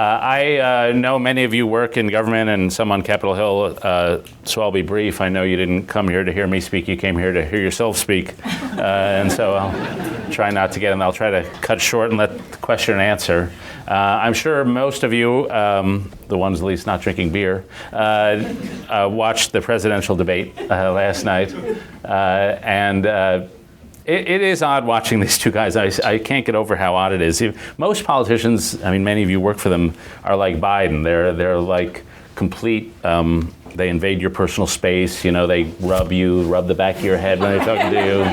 I know many of you work in government and some on Capitol Hill, so I'll be brief. I know you didn't come here to hear me speak, you came here to hear yourself speak. And so I'll try not to get in. I'll try to cut short and let the question and answer. I'm sure most of you, the ones at least not drinking beer, watched the presidential debate last night. It is odd watching these two guys. I can't get over how odd it is. Most politicians, I mean, many of you work for them, are like Biden. They're like complete, they invade your personal space. You know, they rub the back of your head when they're talking to you.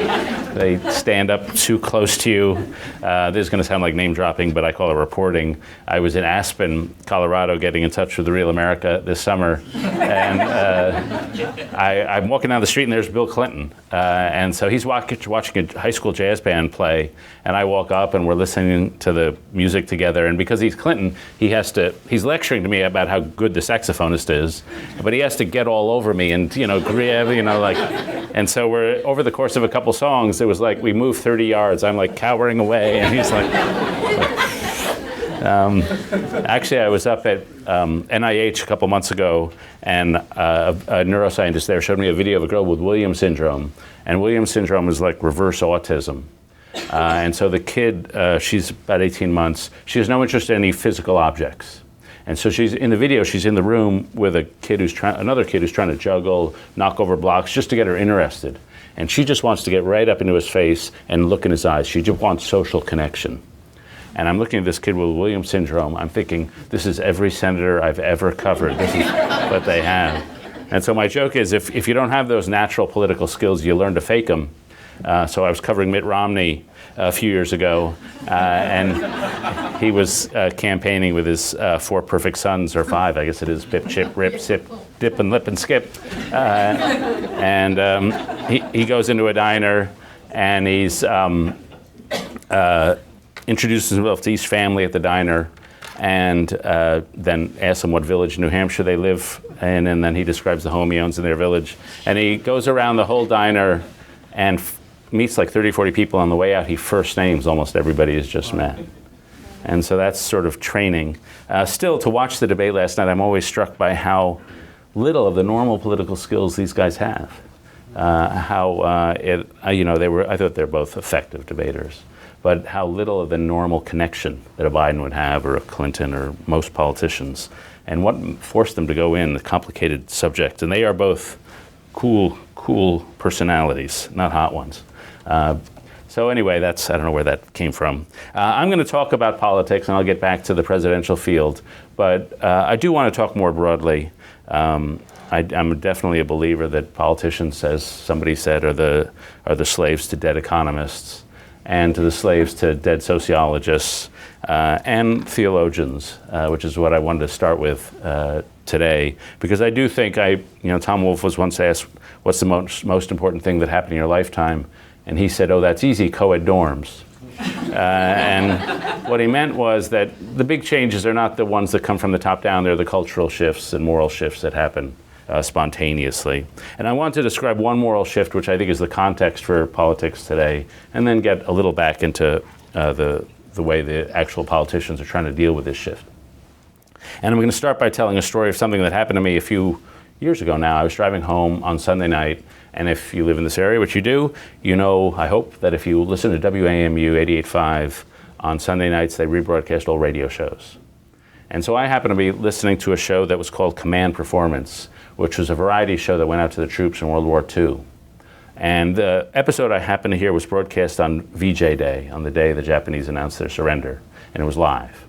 They stand up too close to you. This is going to sound like name dropping, but I call it reporting. I was in Aspen, Colorado, getting in touch with the Real America this summer. And I'm walking down the street and there's Bill Clinton. And so he's watching a high school jazz band play. And I walk up and we're listening to the music together. And because he's Clinton, he's lecturing to me about how good the saxophonist is. But he has to get all over me and, grab, and so we're, over the course of a couple songs, it was like we moved 30 yards. I'm like cowering away and he's like, actually I was up at NIH a couple months ago and a neuroscientist there showed me a video of a girl with Williams syndrome. And Williams syndrome is like reverse autism. And so the kid, she's about 18 months, she has no interest in any physical objects. And so she's in the video, she's in the room with another kid who's trying to juggle, knock over blocks just to get her interested. And she just wants to get right up into his face and look in his eyes. She just wants social connection. And I'm looking at this kid with Williams syndrome. I'm thinking, this is every senator I've ever covered. This is what they have. And so my joke is, if you don't have those natural political skills, you learn to fake them. So I was covering Mitt Romney a few years ago, and he was campaigning with his 4 perfect sons, or 5, I guess it is, Pip, Chip, Rip, Sip, Dip, and Lip, and Skip. He goes into a diner, and he's introduces himself to each family at the diner, and then asks them what village in New Hampshire they live in, and then he describes the home he owns in their village. And he goes around the whole diner and meets like 30, 40 people. On the way out, he first names almost everybody he's just met. And so that's sort of training. Still, to watch the debate last night, I'm always struck by how little of the normal political skills these guys have. I thought they're both effective debaters, but how little of the normal connection that a Biden would have, or a Clinton, or most politicians, and what forced them to go in the complicated subject. And they are both cool personalities, not hot ones. So anyway, I don't know where that came from. I'm going to talk about politics, and I'll get back to the presidential field, but I do want to talk more broadly. I'm definitely a believer that politicians, as somebody said, are the slaves to dead economists, and to the slaves to dead sociologists, and theologians, which is what I wanted to start with today, because I do think Tom Wolfe was once asked, what's the most important thing that happened in your lifetime? And he said, oh, that's easy, co-ed dorms. And what he meant was that the big changes are not the ones that come from the top down, they're the cultural shifts and moral shifts that happen spontaneously. And I want to describe one moral shift, which I think is the context for politics today, and then get a little back into the way the actual politicians are trying to deal with this shift. And I'm going to start by telling a story of something that happened to me a few years ago now. I was driving home on Sunday night, and if you live in this area, which you do, you know, I hope, that if you listen to WAMU 88.5 on Sunday nights, they rebroadcast old radio shows. And so I happened to be listening to a show that was called Command Performance, which was a variety show that went out to the troops in World War II. And the episode I happened to hear was broadcast on VJ Day, on the day the Japanese announced their surrender, and it was live.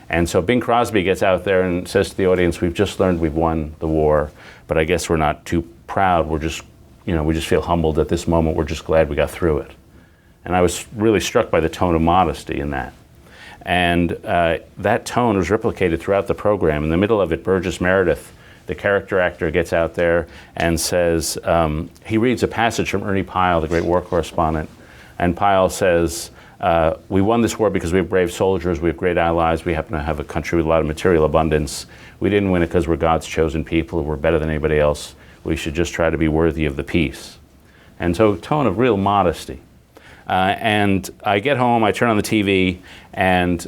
And so Bing Crosby gets out there and says to the audience, we've just learned we've won the war, but I guess we're not too proud. We're just, we just feel humbled at this moment. We're just glad we got through it. And I was really struck by the tone of modesty in that. And that tone was replicated throughout the program. In the middle of it, Burgess Meredith, the character actor, gets out there and says, he reads a passage from Ernie Pyle, the great war correspondent, and Pyle says, we won this war because we have brave soldiers, we have great allies, we happen to have a country with a lot of material abundance. We didn't win it because we're God's chosen people, we're better than anybody else. We should just try to be worthy of the peace. And so, tone of real modesty. And I get home, I turn on the TV, and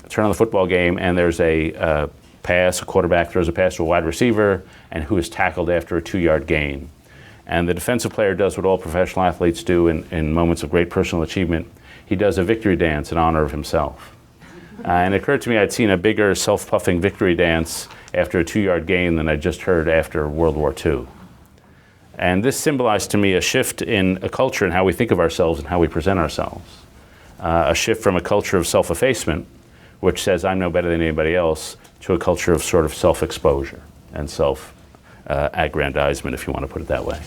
turn on the football game, and there's a pass, a quarterback throws a pass to a wide receiver, and who is tackled after a 2-yard gain. And the defensive player does what all professional athletes do in moments of great personal achievement. He does a victory dance in honor of himself. And it occurred to me I'd seen a bigger self-puffing victory dance after a 2-yard gain than I just heard after World War II. And this symbolized to me a shift in a culture and how we think of ourselves and how we present ourselves. A shift from a culture of self-effacement, which says I'm no better than anybody else, to a culture of sort of self-exposure and self-aggrandizement, if you want to put it that way.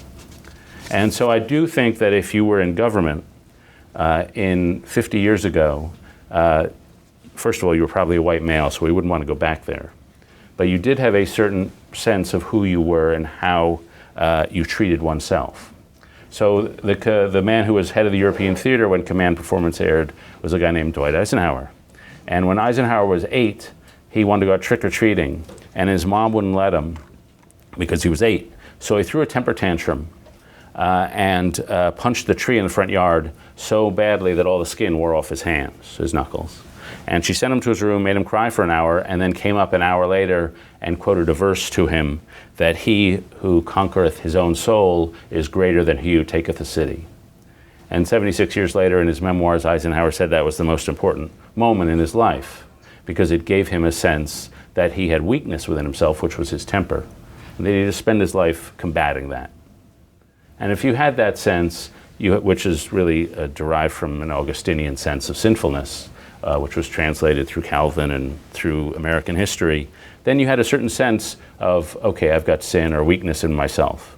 And so I do think that if you were in government in 50 years ago, first of all, you were probably a white male, so we wouldn't want to go back there. But you did have a certain sense of who you were and how you treated oneself. So the man who was head of the European theater when Command Performance aired was a guy named Dwight Eisenhower. And when Eisenhower was 8, he wanted to go out trick-or-treating, and his mom wouldn't let him because he was 8. So he threw a temper tantrum and punched the tree in the front yard so badly that all the skin wore off his hands, his knuckles. And she sent him to his room, made him cry for an hour, and then came up an hour later and quoted a verse to him that he who conquereth his own soul is greater than he who taketh a city. And 76 years later in his memoirs, Eisenhower said that was the most important moment in his life because it gave him a sense that he had weakness within himself, which was his temper, and that he had to spend his life combating that. And if you had that sense, which is really derived from an Augustinian sense of sinfulness, which was translated through Calvin and through American history, then you had a certain sense of, okay, I've got sin or weakness in myself.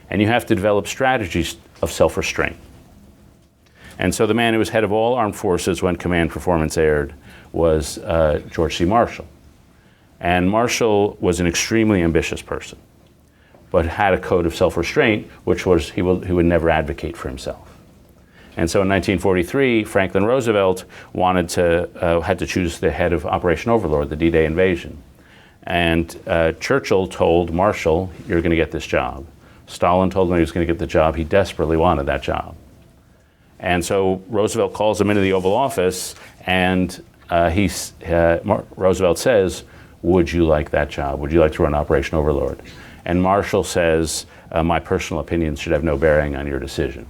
And you have to develop strategies of self-restraint. And so the man who was head of all armed forces when Command Performance aired was George C. Marshall. And Marshall was an extremely ambitious person, but had a code of self-restraint, which was he would never advocate for himself. And so in 1943, Franklin Roosevelt had to choose the head of Operation Overlord, the D-Day invasion. And Churchill told Marshall, you're going to get this job. Stalin told him he was going to get the job. He desperately wanted that job. And so Roosevelt calls him into the Oval Office, and Roosevelt says, would you like that job? Would you like to run Operation Overlord? And Marshall says, my personal opinions should have no bearing on your decision.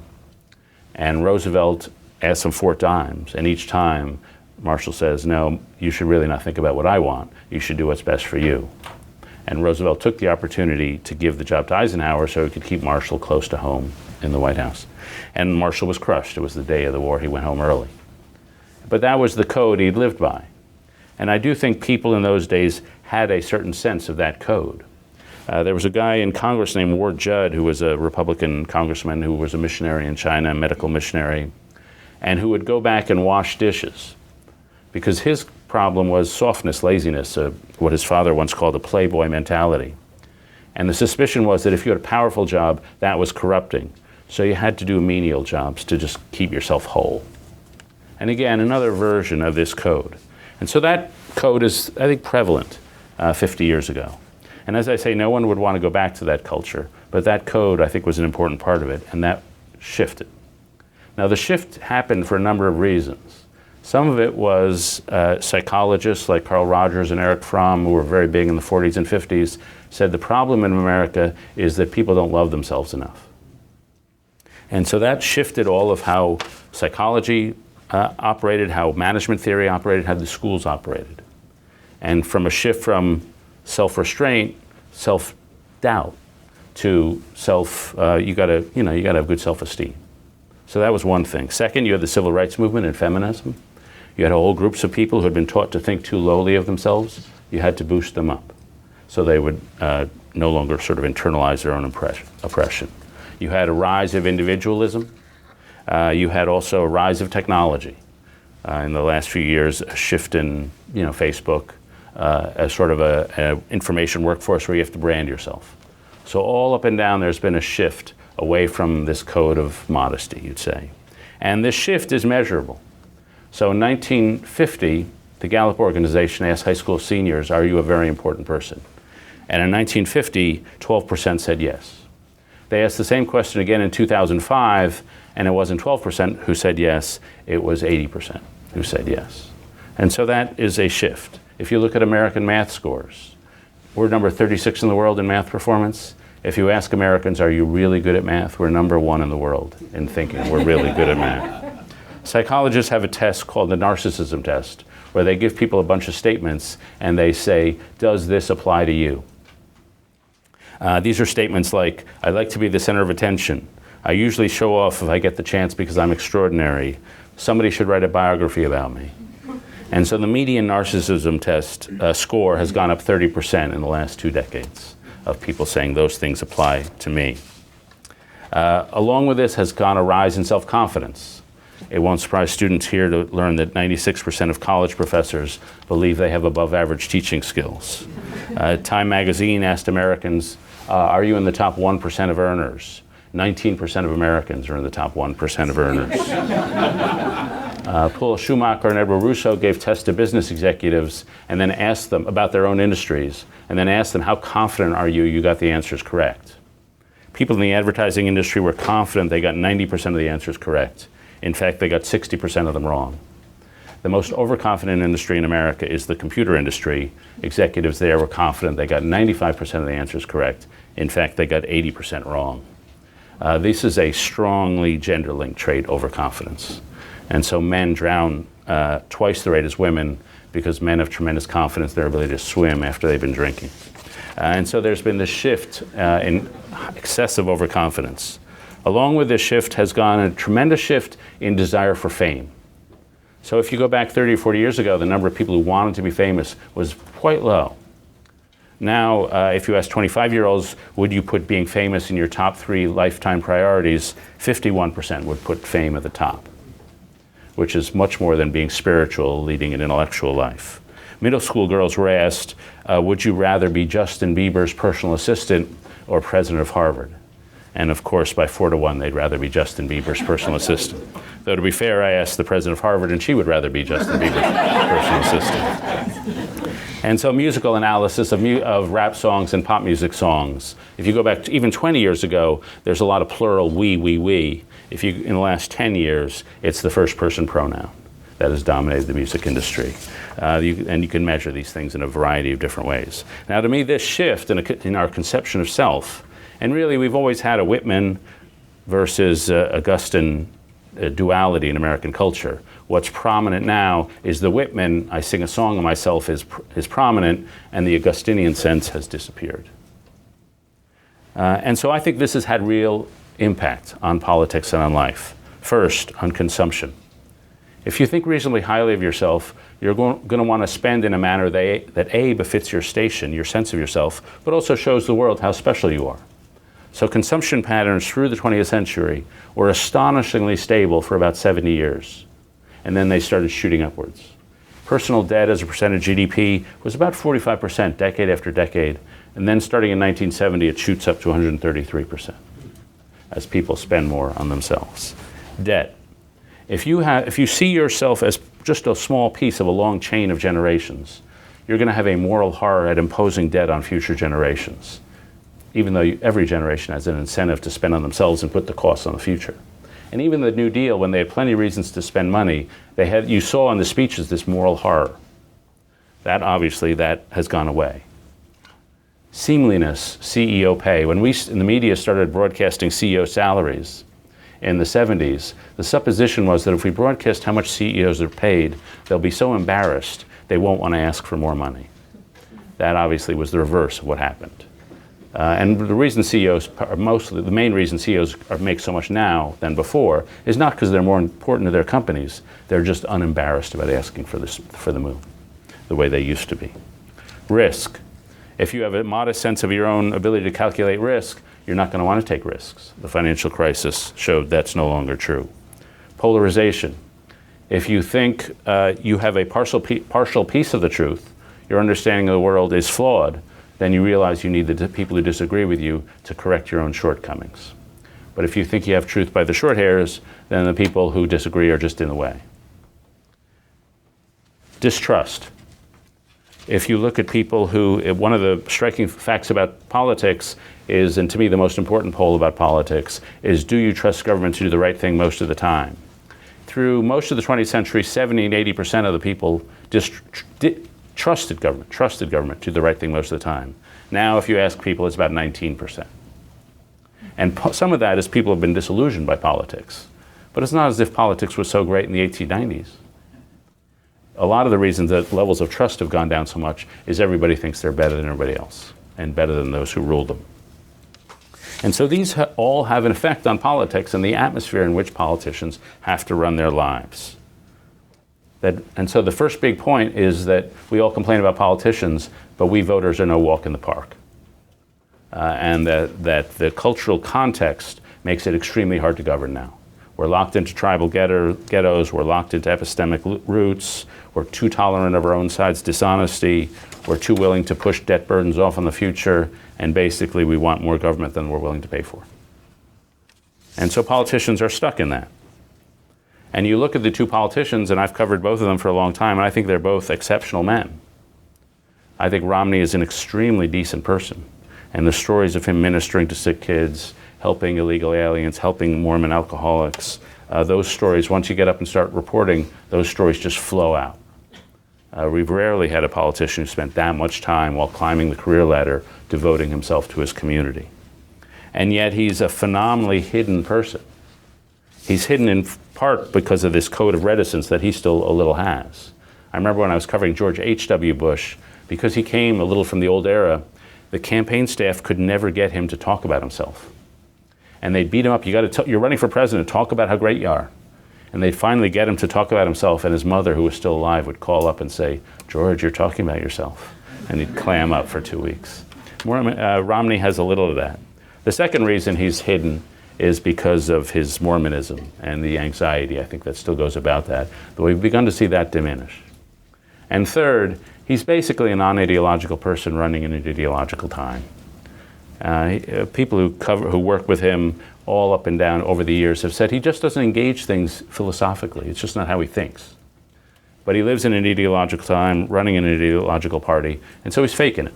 And Roosevelt asks him 4 times, and each time Marshall says, no, you should really not think about what I want. You should do what's best for you. And Roosevelt took the opportunity to give the job to Eisenhower so he could keep Marshall close to home in the White House. And Marshall was crushed. It was the day of the war. He went home early. But that was the code he'd lived by. And I do think people in those days had a certain sense of that code. There was a guy in Congress named Ward Judd who was a Republican congressman who was a missionary in China, a medical missionary, and who would go back and wash dishes because his problem was softness, laziness, what his father once called a playboy mentality. And the suspicion was that if you had a powerful job, that was corrupting. So you had to do menial jobs to just keep yourself whole. And again, another version of this code. And so that code is, I think, prevalent 50 years ago. And as I say, no one would want to go back to that culture, but that code, I think, was an important part of it, and that shifted. Now, the shift happened for a number of reasons. Some of it was psychologists like Carl Rogers and Erich Fromm, who were very big in the 40s and 50s, said the problem in America is that people don't love themselves enough. And so that shifted all of how psychology operated, how management theory operated, how the schools operated. And from a shift from self-restraint, self-doubt, to you gotta have good self-esteem. So that was one thing. Second, you had the civil rights movement and feminism. You had whole groups of people who had been taught to think too lowly of themselves. You had to boost them up so they would no longer sort of internalize their own oppression. You had a rise of individualism. You had also a rise of technology. In the last few years, a shift in Facebook, as sort of an information workforce where you have to brand yourself. So all up and down there's been a shift away from this code of modesty, you'd say. And this shift is measurable. So in 1950, the Gallup organization asked high school seniors, are you a very important person? And in 1950, 12% said yes. They asked the same question again in 2005, and it wasn't 12% who said yes, it was 80% who said yes. And so that is a shift. If you look at American math scores, we're number 36 in the world in math performance. If you ask Americans, are you really good at math? We're number 1 in the world in thinking we're really good at math. Psychologists have a test called the Narcissism Test, where they give people a bunch of statements and they say, does this apply to you? These are statements like, I like to be the center of attention. I usually show off if I get the chance because I'm extraordinary. Somebody should write a biography about me. And so the median narcissism test score has gone up 30% in the last 2 decades of people saying those things apply to me. Along with this has gone a rise in self-confidence. It won't surprise students here to learn that 96% of college professors believe they have above average teaching skills. Time magazine asked Americans, are you in the top 1% of earners? 19% of Americans are in the top 1% of earners. Paul Schumacher and Edward Russo gave tests to business executives and then asked them about their own industries, and then asked them, how confident are you got the answers correct? People in the advertising industry were confident they got 90% of the answers correct. In fact, they got 60% of them wrong. The most overconfident industry in America is the computer industry. Executives there were confident they got 95% of the answers correct. In fact, they got 80% wrong. This is a strongly gender-linked trait, overconfidence. And so men drown twice the rate as women because men have tremendous confidence in their ability to swim after they've been drinking. And so there's been this shift in excessive overconfidence. Along with this shift has gone a tremendous shift in desire for fame. So if you go back 30 or 40 years ago, the number of people who wanted to be famous was quite low. Now, if you ask 25-year-olds, would you put being famous in your top 3 lifetime priorities, 51% would put fame at the top, which is much more than being spiritual, leading an intellectual life. Middle school girls were asked, would you rather be Justin Bieber's personal assistant or president of Harvard? And of course, by 4 to 1, they'd rather be Justin Bieber's personal assistant. Though to be fair, I asked the president of Harvard, and she would rather be Justin Bieber's personal assistant. And so musical analysis of rap songs and pop music songs. If you go back to even 20 years ago, there's a lot of plural we. If you, in the last 10 years, it's the first person pronoun that has dominated the music industry. And you can measure these things in a variety of different ways. Now, to me, this shift in our conception of self, and really we've always had a Whitman versus Augustine duality in American culture. What's prominent now is the Whitman, I sing a song of myself, is prominent, and the Augustinian sense has disappeared. And so I think this has had real impact on politics and on life. First, on consumption. If you think reasonably highly of yourself, you're going to want to spend in a manner that A, befits your station, your sense of yourself, but also shows the world how special you are. So consumption patterns through the 20th century were astonishingly stable for about 70 years. And then they started shooting upwards. Personal debt as a percentage of GDP was about 45% decade after decade. And then starting in 1970, it shoots up to 133% as people spend more on themselves. Debt. If you see yourself as just a small piece of a long chain of generations, you're going to have a moral horror at imposing debt on future generations, even though every generation has an incentive to spend on themselves and put the costs on the future. And even the New Deal, when they had plenty of reasons to spend money, you saw in the speeches this moral horror. That has gone away. Seemliness, CEO pay. When in the media started broadcasting CEO salaries in the 70s, the supposition was that if we broadcast how much CEOs are paid, they'll be so embarrassed they won't want to ask for more money. That obviously was the reverse of what happened. And the reason CEOs the main reason CEOs make so much now than before is not because they're more important to their companies. They're just unembarrassed about asking for the move, the way they used to be. Risk. If you have a modest sense of your own ability to calculate risk, you're not going to want to take risks. The financial crisis showed that's no longer true. Polarization. If you think you have a partial piece of the truth, your understanding of the world is flawed, then you realize you need the people who disagree with you to correct your own shortcomings. But if you think you have truth by the short hairs, then the people who disagree are just in the way. Distrust. If you look at people one of the striking facts about politics is, and to me the most important poll about politics, is do you trust government to do the right thing most of the time? through most of the 20th century, 70 and 80% of the people trusted government, do the right thing most of the time. Now, if you ask people, it's about 19%. And some of that is people have been disillusioned by politics. But it's not as if politics was so great in the 1890s. A lot of the reasons that levels of trust have gone down so much is everybody thinks they're better than everybody else and better than those who ruled them. And so these all have an effect on politics and the atmosphere in which politicians have to run their lives. And so the first big point is that we all complain about politicians, but we voters are no walk in the park. And that the cultural context makes it extremely hard to govern now. We're locked into tribal ghettos, we're locked into epistemic roots, we're too tolerant of our own side's dishonesty, we're too willing to push debt burdens off on the future, and basically we want more government than we're willing to pay for. And so politicians are stuck in that. And you look at the two politicians, and I've covered both of them for a long time, and I think they're both exceptional men. I think Romney is an extremely decent person, and the stories of him ministering to sick kids, helping illegal aliens, helping Mormon alcoholics, those stories, once you get up and start reporting, those stories just flow out. We've rarely had a politician who spent that much time while climbing the career ladder devoting himself to his community. And yet he's a phenomenally hidden person. He's hidden in part because of this code of reticence that he still a little has. I remember when I was covering George H.W. Bush, because he came a little from the old era, the campaign staff could never get him to talk about himself. And they'd beat him up. You're running for president, talk about how great you are. And they'd finally get him to talk about himself, and his mother, who was still alive, would call up and say, "George, you're talking about yourself." And he'd clam up for 2 weeks. Romney has a little of that. The second reason he's hidden is because of his Mormonism and the anxiety, I think, that still goes about that. But we've begun to see that diminish. And third, he's basically a non-ideological person running in an ideological time. People who work with him all up and down over the years have said he just doesn't engage things philosophically. It's just not how he thinks. But he lives in an ideological time, running in an ideological party, and so he's faking it.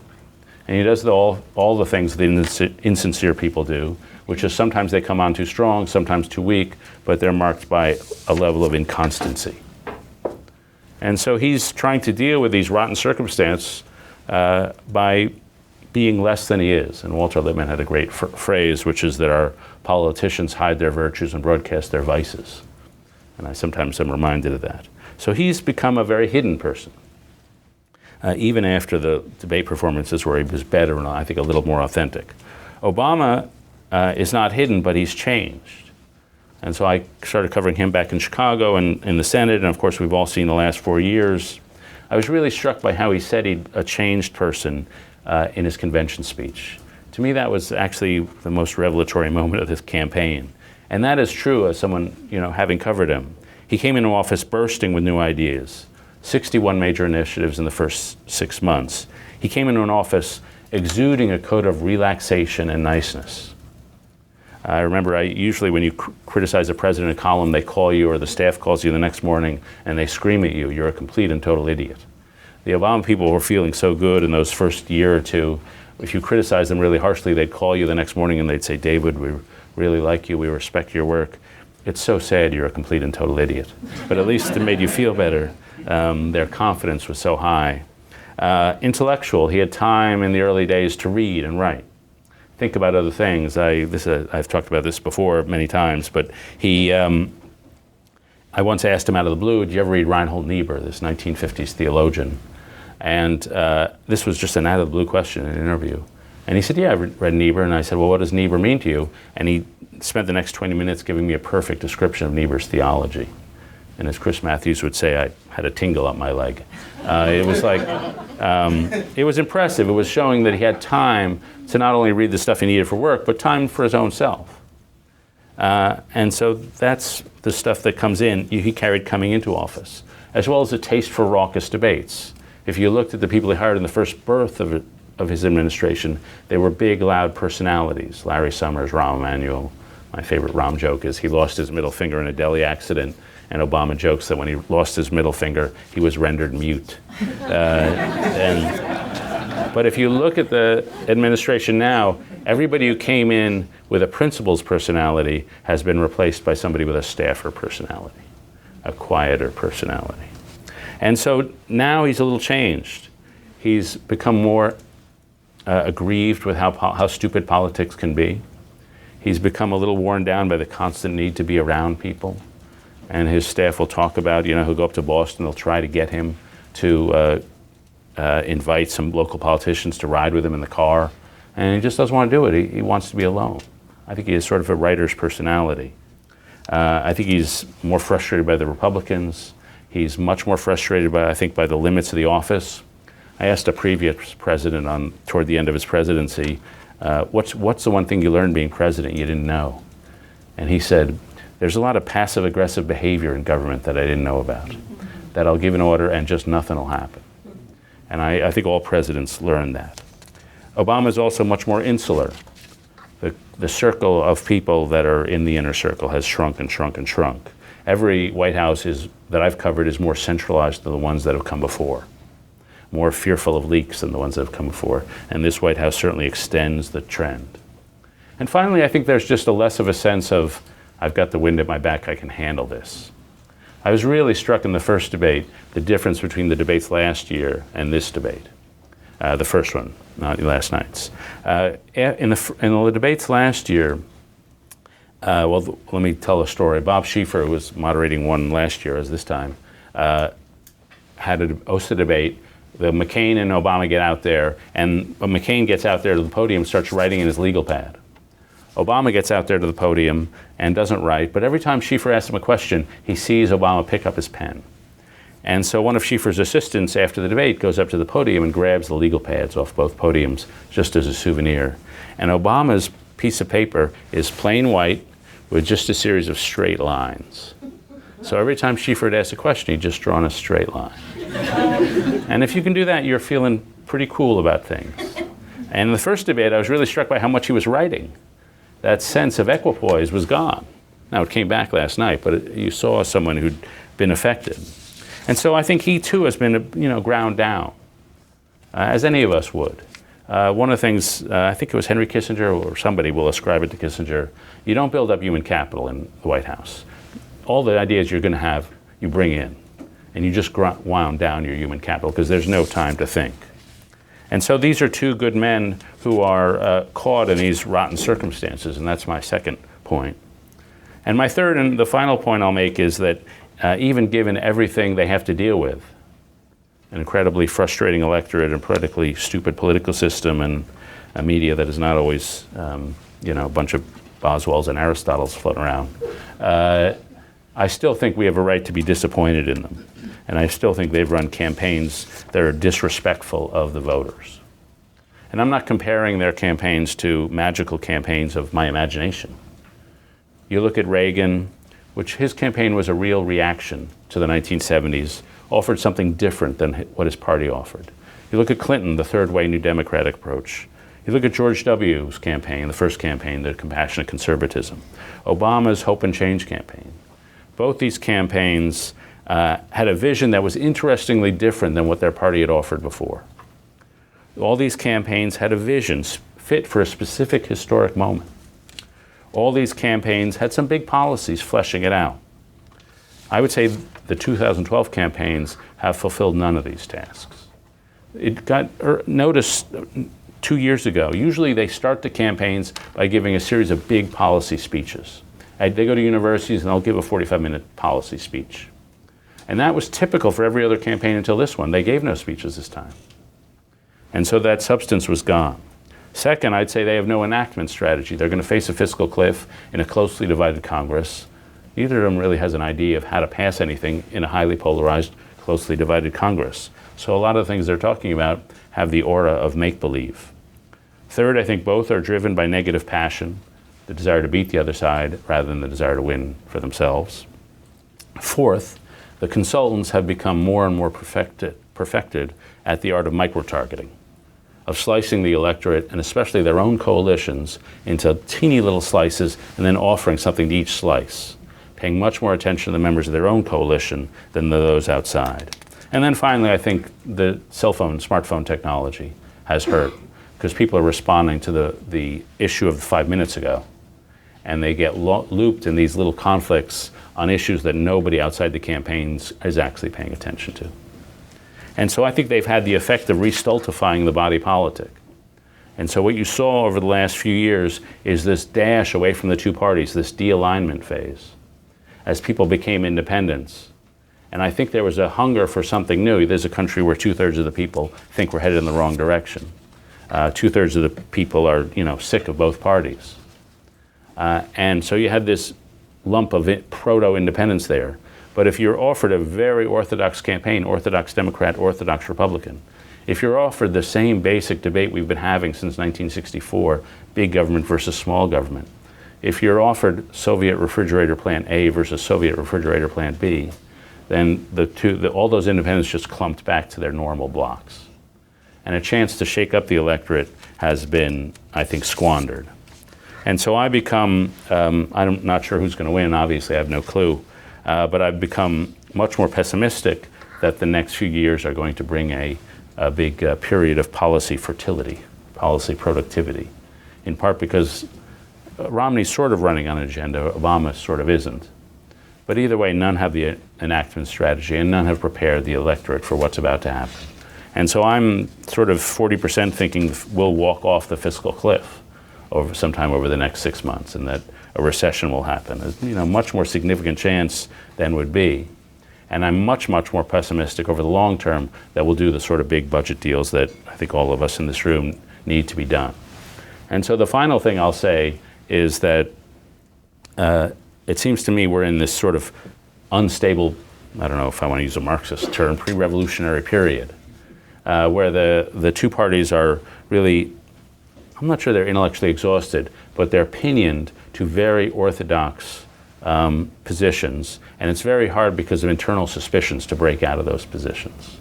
And he does all the things that insincere people do, which is sometimes they come on too strong, sometimes too weak, but they're marked by a level of inconstancy. And so he's trying to deal with these rotten circumstances by being less than he is. And Walter Lippmann had a great phrase, which is that our politicians hide their virtues and broadcast their vices. And I sometimes am reminded of that. So he's become a very hidden person. Even after the debate performances where he was better and I think a little more authentic. Obama is not hidden, but he's changed. And so I started covering him back in Chicago and in the Senate, and of course we've all seen the last 4 years. I was really struck by how he said he's a changed person in his convention speech. To me, that was actually the most revelatory moment of this campaign. And that is true as someone, having covered him. He came into office bursting with new ideas, 61 major initiatives in the first 6 months. He came into an office exuding a code of relaxation and niceness. I remember usually when you criticize a president in a column, they call you or the staff calls you the next morning and they scream at you, "You're a complete and total idiot." The Obama people were feeling so good in those first year or two. If you criticize them really harshly, they'd call you the next morning and they'd say, "David, we really like you, we respect your work. It's so sad you're a complete and total idiot." But at least it made you feel better. Their confidence was so high. Intellectual, he had time in the early days to read and write. Think about other things. I've talked about this before many times, but I once asked him out of the blue, "Did you ever read Reinhold Niebuhr, this 1950s theologian?" And this was just an out of the blue question in an interview. And he said, "Yeah, I read Niebuhr." And I said, "Well, what does Niebuhr mean to you?" And he spent the next 20 minutes giving me a perfect description of Niebuhr's theology. And as Chris Matthews would say, I had a tingle up my leg. It was like, it was impressive. It was showing that he had time to not only read the stuff he needed for work, but time for his own self. And so that's the stuff that comes in, he carried coming into office, as well as a taste for raucous debates. If you looked at the people he hired in the first birth of his administration, they were big, loud personalities. Larry Summers, Rahm Emanuel. My favorite Rahm joke is he lost his middle finger in a deli accident, and Obama jokes that when he lost his middle finger, he was rendered mute. But if you look at the administration now, everybody who came in with a principal's personality has been replaced by somebody with a staffer personality. a quieter personality. And so now he's a little changed. He's become more aggrieved with how stupid politics can be. He's become a little worn down by the constant need to be around people. And his staff will talk about, he'll go up to Boston, they'll try to get him to invite some local politicians to ride with him in the car. And he just doesn't want to do it. He wants to be alone. I think he has sort of a writer's personality. I think he's more frustrated by the Republicans. He's much more frustrated by the limits of the office. I asked a previous president toward the end of his presidency, what's the one thing you learned being president you didn't know? And he said, there's a lot of passive aggressive behavior in government that I didn't know about, that I'll give an order and just nothing will happen. And I think all presidents learn that. Obama is also much more insular. The circle of people that are in the inner circle has shrunk and shrunk and shrunk. Every White House that I've covered is more centralized than the ones that have come before, more fearful of leaks than the ones that have come before. And this White House certainly extends the trend. And finally, I think there's just less of a sense of, I've got the wind at my back, I can handle this. I was really struck in the first debate, the difference between the debates last year and this debate. The first one, not last night's. In the debates last year, let me tell a story. Bob Schieffer, who was moderating one last year as this time, hosted a debate. The McCain and Obama get out there, and when McCain gets out there to the podium, starts writing in his legal pad. Obama gets out there to the podium and doesn't write, but every time Schieffer asks him a question, he sees Obama pick up his pen. And so one of Schieffer's assistants after the debate goes up to the podium and grabs the legal pads off both podiums just as a souvenir. And Obama's piece of paper is plain white with just a series of straight lines. So every time Schieffer would ask a question, he'd just drawn a straight line. And if you can do that, you're feeling pretty cool about things. And in the first debate, I was really struck by how much he was writing. That sense of equipoise was gone. Now, it came back last night, but you saw someone who'd been affected. And so I think he too has been, ground down, as any of us would. One of the things, I think it was Henry Kissinger, or somebody will ascribe it to Kissinger, you don't build up human capital in the White House. All the ideas you're going to have, you bring in, and you just wound down your human capital because there's no time to think. And so these are two good men who are caught in these rotten circumstances, and that's my second point. And my third and the final point I'll make is that even given everything they have to deal with, an incredibly frustrating electorate, and politically stupid political system, and a media that is not always, a bunch of Boswells and Aristotles floating around, I still think we have a right to be disappointed in them. And I still think they've run campaigns that are disrespectful of the voters. And I'm not comparing their campaigns to magical campaigns of my imagination. You look at Reagan, which his campaign was a real reaction to the 1970s, offered something different than what his party offered. You look at Clinton, the third way New Democratic approach. You look at George W.'s campaign, the first campaign, the compassionate conservatism. Obama's Hope and Change campaign. Both these campaigns had a vision that was interestingly different than what their party had offered before. All these campaigns had a vision fit for a specific historic moment. All these campaigns had some big policies fleshing it out. I would say the 2012 campaigns have fulfilled none of these tasks. It got noticed 2 years ago. Usually they start the campaigns by giving a series of big policy speeches. They go to universities and they'll give a 45-minute policy speech. And that was typical for every other campaign until this one. They gave no speeches this time. And so that substance was gone. Second, I'd say they have no enactment strategy. They're going to face a fiscal cliff in a closely divided Congress. Neither of them really has an idea of how to pass anything in a highly polarized, closely divided Congress. So a lot of the things they're talking about have the aura of make-believe. Third, I think both are driven by negative passion, the desire to beat the other side rather than the desire to win for themselves. Fourth, the consultants have become more and more perfected at the art of micro-targeting, of slicing the electorate, and especially their own coalitions, into teeny little slices and then offering something to each slice, paying much more attention to the members of their own coalition than those outside. And then finally, I think the smartphone technology has hurt, because people are responding to the issue of 5 minutes ago, and they get looped in these little conflicts on issues that nobody outside the campaigns is actually paying attention to. And so I think they've had the effect of restultifying the body politic. And so what you saw over the last few years is this dash away from the two parties, this de-alignment phase, as people became independents. And I think there was a hunger for something new. There's a country where 2/3 of the people think we're headed in the wrong direction. 2/3 of the people are, sick of both parties. And so you had this lump of proto-independence there. But if you're offered a very orthodox campaign, Orthodox Democrat, Orthodox Republican, if you're offered the same basic debate we've been having since 1964, big government versus small government, if you're offered Soviet refrigerator plant A versus Soviet refrigerator plant B, then all those independents just clumped back to their normal blocks. And a chance to shake up the electorate has been, I think, squandered. And so I become, I'm not sure who's going to win, obviously I have no clue, but I've become much more pessimistic that the next few years are going to bring a big period of policy fertility, policy productivity, in part because Romney's sort of running on an agenda, Obama sort of isn't. But either way, none have the enactment strategy and none have prepared the electorate for what's about to happen. And so I'm sort of 40% thinking we'll walk off the fiscal cliff sometime over the next 6 months, and that a recession will happen. Much more significant chance than would be. And I'm much, much more pessimistic over the long term that we'll do the sort of big budget deals that I think all of us in this room need to be done. And so the final thing I'll say is that it seems to me we're in this sort of unstable, I don't know if I want to use a Marxist term, pre-revolutionary period, where the two parties are really, I'm not sure they're intellectually exhausted, but they're pinioned to very orthodox positions, and it's very hard because of internal suspicions to break out of those positions.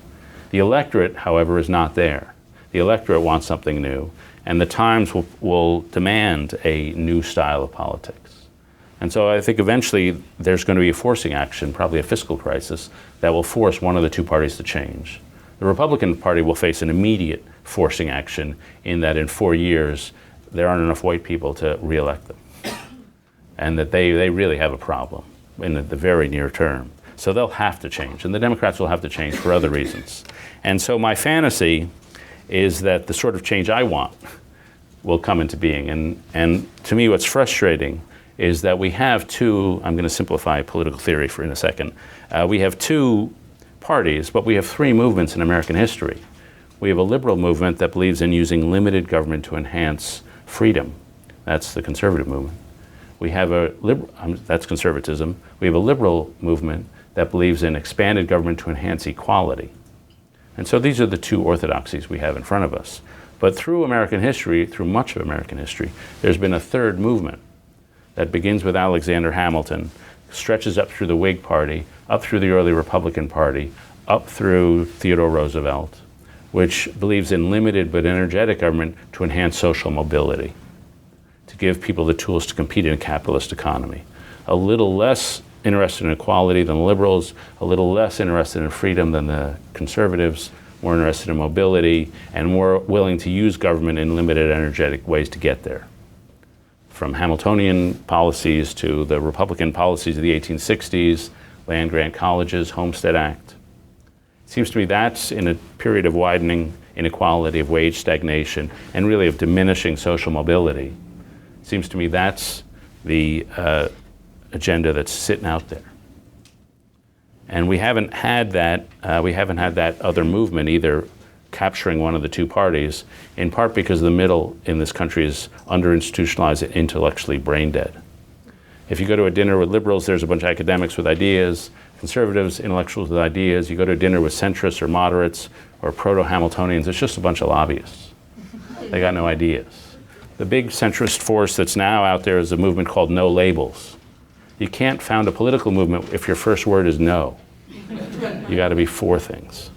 The electorate, however, is not there. The electorate wants something new, and the times will demand a new style of politics. And so I think eventually there's going to be a forcing action, probably a fiscal crisis, that will force one of the two parties to change. The Republican Party will face an immediate forcing action in that in 4 years there aren't enough white people to re-elect them, and that they really have a problem in the very near term. So they'll have to change, and the Democrats will have to change for other reasons. And so my fantasy is that the sort of change I want will come into being. And to me what's frustrating is that we have two, I'm going to simplify political theory for in a second, we have two parties, but we have three movements in American history. We have a liberal movement that believes in using limited government to enhance freedom. That's the conservative movement. We have that's conservatism. We have a liberal movement that believes in expanded government to enhance equality. And so these are the two orthodoxies we have in front of us. But through American history, through much of American history, there's been a third movement that begins with Alexander Hamilton, stretches up through the Whig Party, up through the early Republican Party, up through Theodore Roosevelt, which believes in limited but energetic government to enhance social mobility, to give people the tools to compete in a capitalist economy. A little less interested in equality than the liberals, a little less interested in freedom than the conservatives, more interested in mobility, and more willing to use government in limited, energetic ways to get there. From Hamiltonian policies to the Republican policies of the 1860s, land-grant colleges, Homestead Act. It seems to me that's in a period of widening inequality, of wage stagnation, and really of diminishing social mobility. It seems to me that's the agenda that's sitting out there. And we haven't had that other movement either capturing one of the two parties, in part because the middle in this country is under-institutionalized and intellectually brain dead. If you go to a dinner with liberals, there's a bunch of academics with ideas, conservatives, intellectuals with ideas. You go to a dinner with centrists or moderates or proto-Hamiltonians, it's just a bunch of lobbyists. They got no ideas. The big centrist force that's now out there is a movement called No Labels. You can't found a political movement if your first word is no. You got to be for things.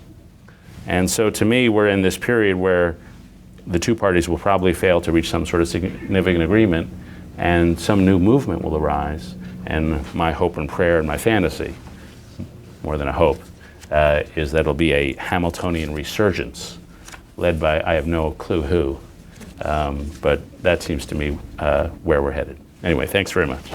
And so to me, we're in this period where the two parties will probably fail to reach some sort of significant agreement, and some new movement will arise. And my hope and prayer and my fantasy, more than a hope, is that it'll be a Hamiltonian resurgence led by, I have no clue who, but that seems to me where we're headed. Anyway, thanks very much.